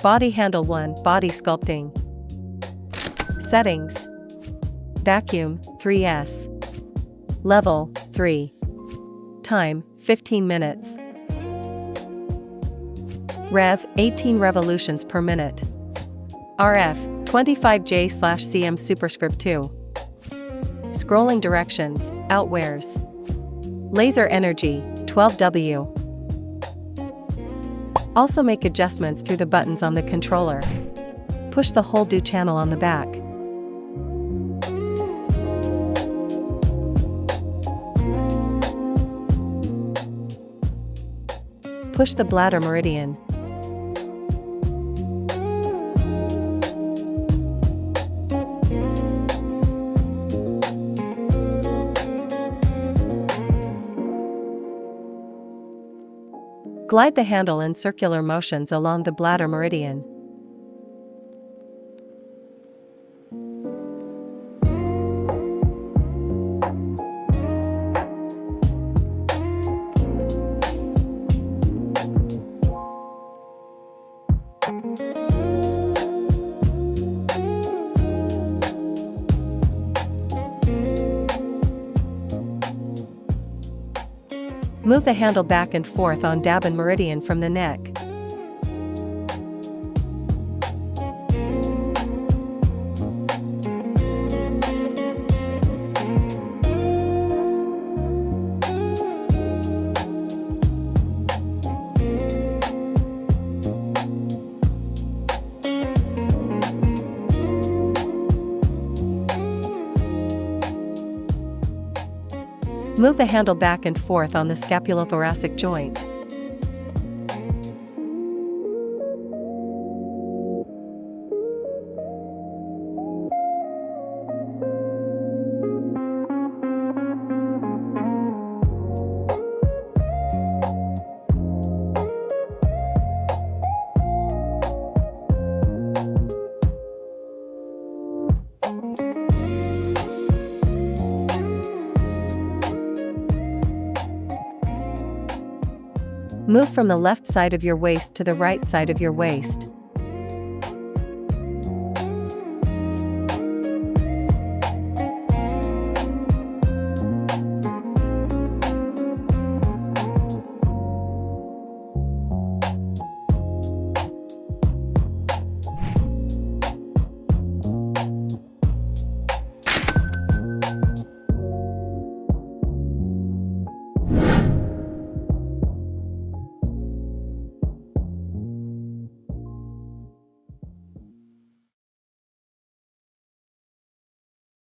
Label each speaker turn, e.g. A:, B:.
A: Body handle 1, body sculpting. Settings. Vacuum, 3S. Level, 3. Time, 15 minutes. Rev, 18 revolutions per minute. RF, 25J/cm superscript 2. Scrolling directions, outwears. Laser energy, 12W. Also make adjustments through the buttons on the controller. Push the hold do channel on the back. Push the bladder meridian. Glide the handle in circular motions along the bladder meridian. Move the handle back and forth on dab and meridian from the neck. Move the handle back and forth on the scapulothoracic joint. Move from the left side of your waist to the right side of your waist.